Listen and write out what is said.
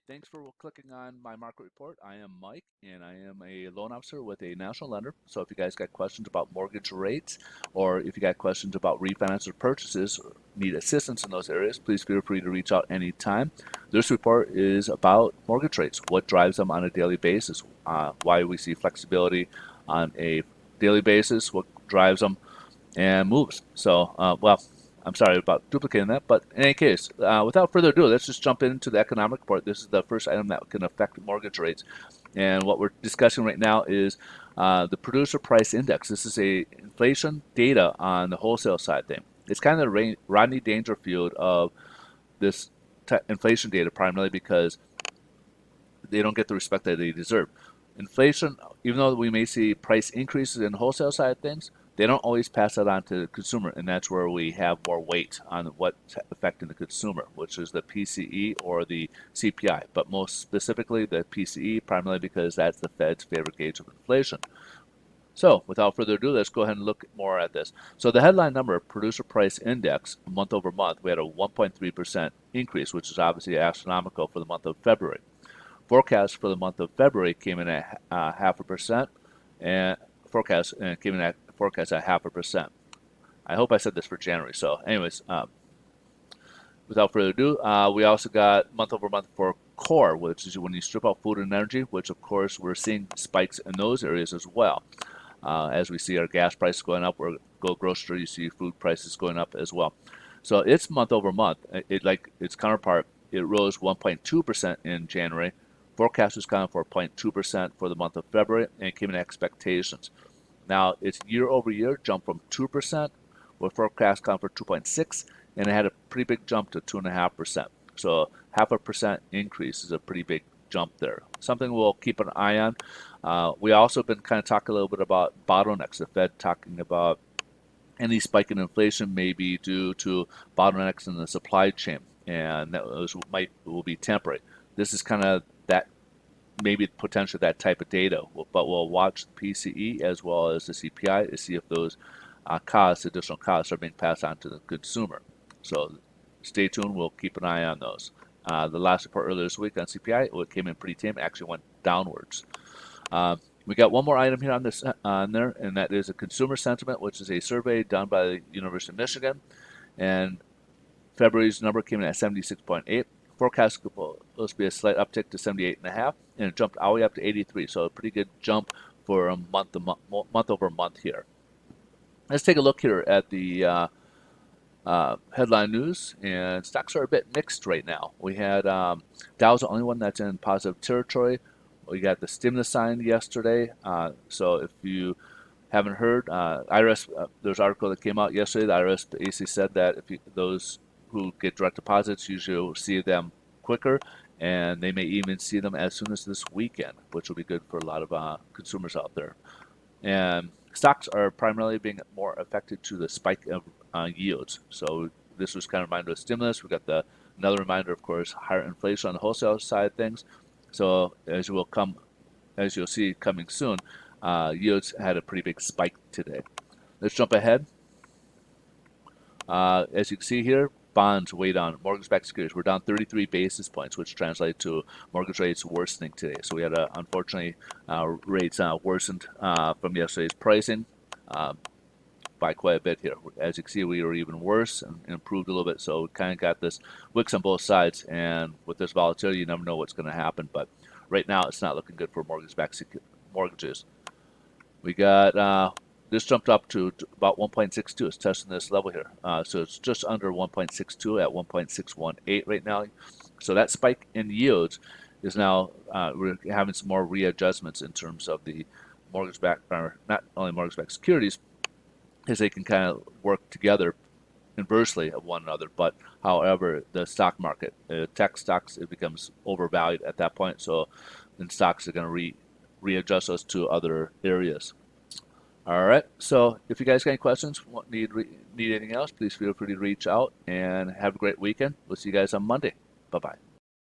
Thanks for clicking on my market report. I am Mike, and I am a loan officer with a national lender. So if you guys got questions about mortgage rates, or if you got questions about refinance or purchases, or need assistance in those areas, please feel free to reach out anytime. This report is about mortgage rates, what drives them on a daily basis, why we see flexibility on a daily basis, what drives them, and moves. So, I'm sorry about duplicating that, but in any case, without further ado, let's just jump into the economic report. This is the first item that can affect mortgage rates. And what we're discussing right now is the producer price index. This is a inflation data on the wholesale side thing. It's kind of the Rodney Dangerfield of this inflation data, primarily because they don't get the respect that they deserve. Inflation, even though we may see price increases in the wholesale side of things, they don't always pass that on to the consumer, and that's where we have more weight on what's affecting the consumer, which is the PCE or the CPI, but most specifically the PCE, primarily because that's the Fed's favorite gauge of inflation. So without further ado, let's go ahead and look more at this. So the headline number, producer price index, month over month, we had a 1.3% increase, which is obviously astronomical for the month of February. Forecast for the month of February came in at 0.5%, and came in at forecast at 0.5%. I hope I said this for January. So, anyways, without further ado, we also got month over month for core, which is when you strip out food and energy, which of course we're seeing spikes in those areas as well. As we see our gas prices going up, or go grocery, you see food prices going up as well. So it's month over month. Like its counterpart, it rose 1.2% in January. Forecast was counted for 0.2% for the month of February, and it came in expectations. Now, its year over year jumped from 2%, with forecast counted for 2.6, and it had a pretty big jump to 2.5%. So 0.5% increase is a pretty big jump there. Something we'll keep an eye on. We also been kind of talking a little bit about bottlenecks. The Fed talking about any spike in inflation may be due to bottlenecks in the supply chain, and that will be temporary. This is kind of that, maybe potentially that type of data, but we'll watch the PCE as well as the CPI to see if those additional costs, are being passed on to the consumer. So stay tuned. We'll keep an eye on those. The last report earlier this week on CPI, it came in pretty tame. It actually went downwards. We got one more item here on there, and that is a consumer sentiment, which is a survey done by the University of Michigan. And February's number came in at 76.8. Forecast was supposed to be a slight uptick to 78.5, and it jumped all the way up to 83. So a pretty good jump for a month over month here. Let's take a look here at the headline news, and stocks are a bit mixed right now. We had Dow's the only one that's in positive territory. We got the stimulus signed yesterday. So if you haven't heard, IRS, there's an article that came out yesterday. The IRS basically said that those who get direct deposits usually will see them quicker, and they may even see them as soon as this weekend, which will be good for a lot of consumers out there. And stocks are primarily being more affected to the spike of yields. So this was kind of a reminder of stimulus. We got another reminder, of course, higher inflation on the wholesale side of things. So as you'll see coming soon, yields had a pretty big spike today. Let's jump ahead. As you can see here, bonds weighed on mortgage-backed securities. We're down 33 basis points, which translates to mortgage rates worsening today. So we had, unfortunately, rates worsened from yesterday's pricing by quite a bit here. As you can see, we were even worse and improved a little bit. So we kind of got this wicks on both sides. And with this volatility, you never know what's going to happen. But right now, it's not looking good for mortgage-backed mortgages. We got this jumped up to about 1.62. It's testing this level here. So it's just under 1.62 at 1.618 right now. So that spike in yields is now we're having some more readjustments in terms of the mortgage-backed, or not only mortgage-backed securities, as they can kind of work together inversely of one another. But however, the stock market, tech stocks, it becomes overvalued at that point. So then stocks are going to readjust us to other areas. All right, so if you guys got any questions, need anything else, please feel free to reach out, and have a great weekend. We'll see you guys on Monday. Bye-bye.